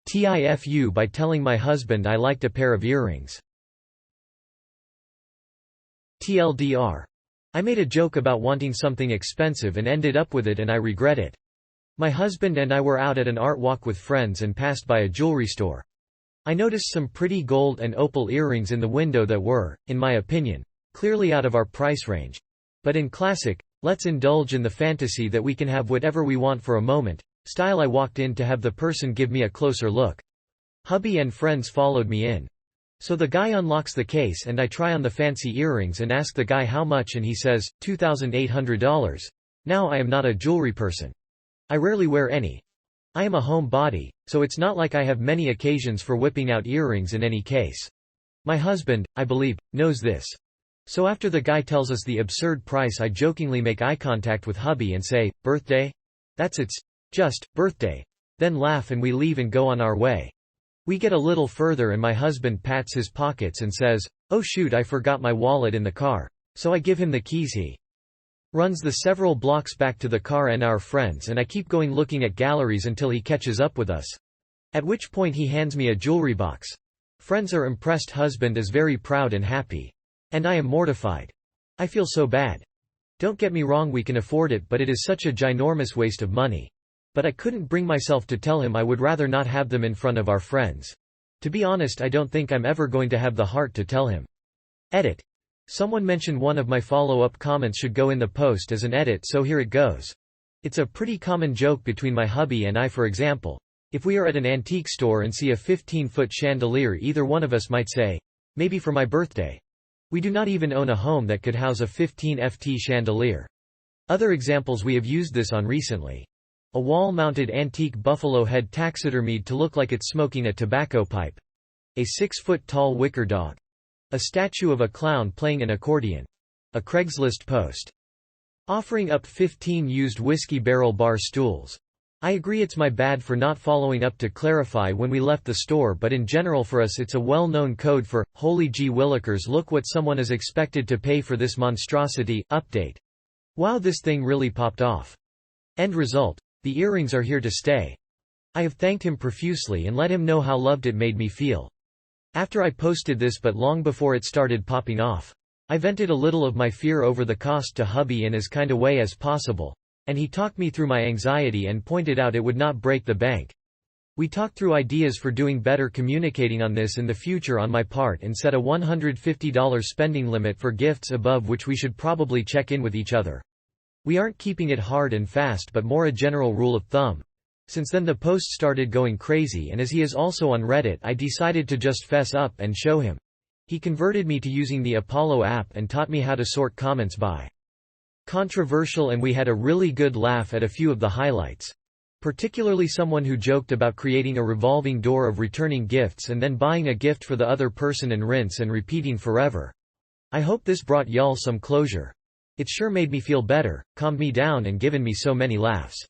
TIFU by telling my husband I liked a pair of earrings. TLDR. I made a joke about wanting something expensive and ended up with it and I regret it. My husband and I were out at an art walk with friends and passed by a jewelry store. I noticed some pretty gold and opal earrings in the window that were, in my opinion, clearly out of our price range. But in classic, let's indulge in the fantasy that we can have whatever we want for a moment style, I walked in to have the person give me a closer look. Hubby and friends followed me in. So the guy unlocks the case and I try on the fancy earrings and ask the guy how much and he says, $2,800. Now I am not a jewelry person. I rarely wear any. I am a homebody, so it's not like I have many occasions for whipping out earrings in any case. My husband, I believe, knows this. So after the guy tells us the absurd price, I jokingly make eye contact with hubby and say, "Birthday? That's it's just birthday." Then laugh and we leave and go on our way. We get a little further and my husband pats his pockets and says, "Oh shoot, I forgot my wallet in the car." So I give him the keys. He runs the several blocks back to the car and our friends and I keep going looking at galleries until he catches up with us. At which point he hands me a jewelry box. Friends are impressed, husband is very proud and happy. And I am mortified. I feel so bad. Don't get me wrong, we can afford it, but it is such a ginormous waste of money. But I couldn't bring myself to tell him I would rather not have them in front of our friends. To be honest, I don't think I'm ever going to have the heart to tell him. Edit. Someone mentioned one of my follow-up comments should go in the post as an edit, so here it goes. It's a pretty common joke between my hubby and I. For example, if we are at an antique store and see a 15-foot chandelier, either one of us might say, "Maybe for my birthday." We do not even own a home that could house a 15-ft chandelier. Other examples we have used this on recently. A wall-mounted antique buffalo head taxidermied to look like it's smoking a tobacco pipe. A 6-foot-tall wicker dog. A statue of a clown playing an accordion. A Craigslist post. Offering up 15 used whiskey barrel bar stools. I agree it's my bad for not following up to clarify when we left the store, but in general for us it's a well-known code for, "Holy gee willikers, look what someone is expected to pay for this monstrosity." Update. Wow, this thing really popped off. End result. The earrings are here to stay. I have thanked him profusely and let him know how loved it made me feel. After I posted this, but long before it started popping off, I vented a little of my fear over the cost to hubby in as kind a way as possible, and he talked me through my anxiety and pointed out it would not break the bank. We talked through ideas for doing better communicating on this in the future on my part and set a $150 spending limit for gifts above which we should probably check in with each other. We aren't keeping it hard and fast, but more a general rule of thumb. Since then the post started going crazy, and as he is also on Reddit, I decided to just fess up and show him. He converted me to using the Apollo app and taught me how to sort comments by controversial, and we had a really good laugh at a few of the highlights. Particularly someone who joked about creating a revolving door of returning gifts and then buying a gift for the other person and rinse and repeating forever. I hope this brought y'all some closure. It sure made me feel better, calmed me down and given me so many laughs.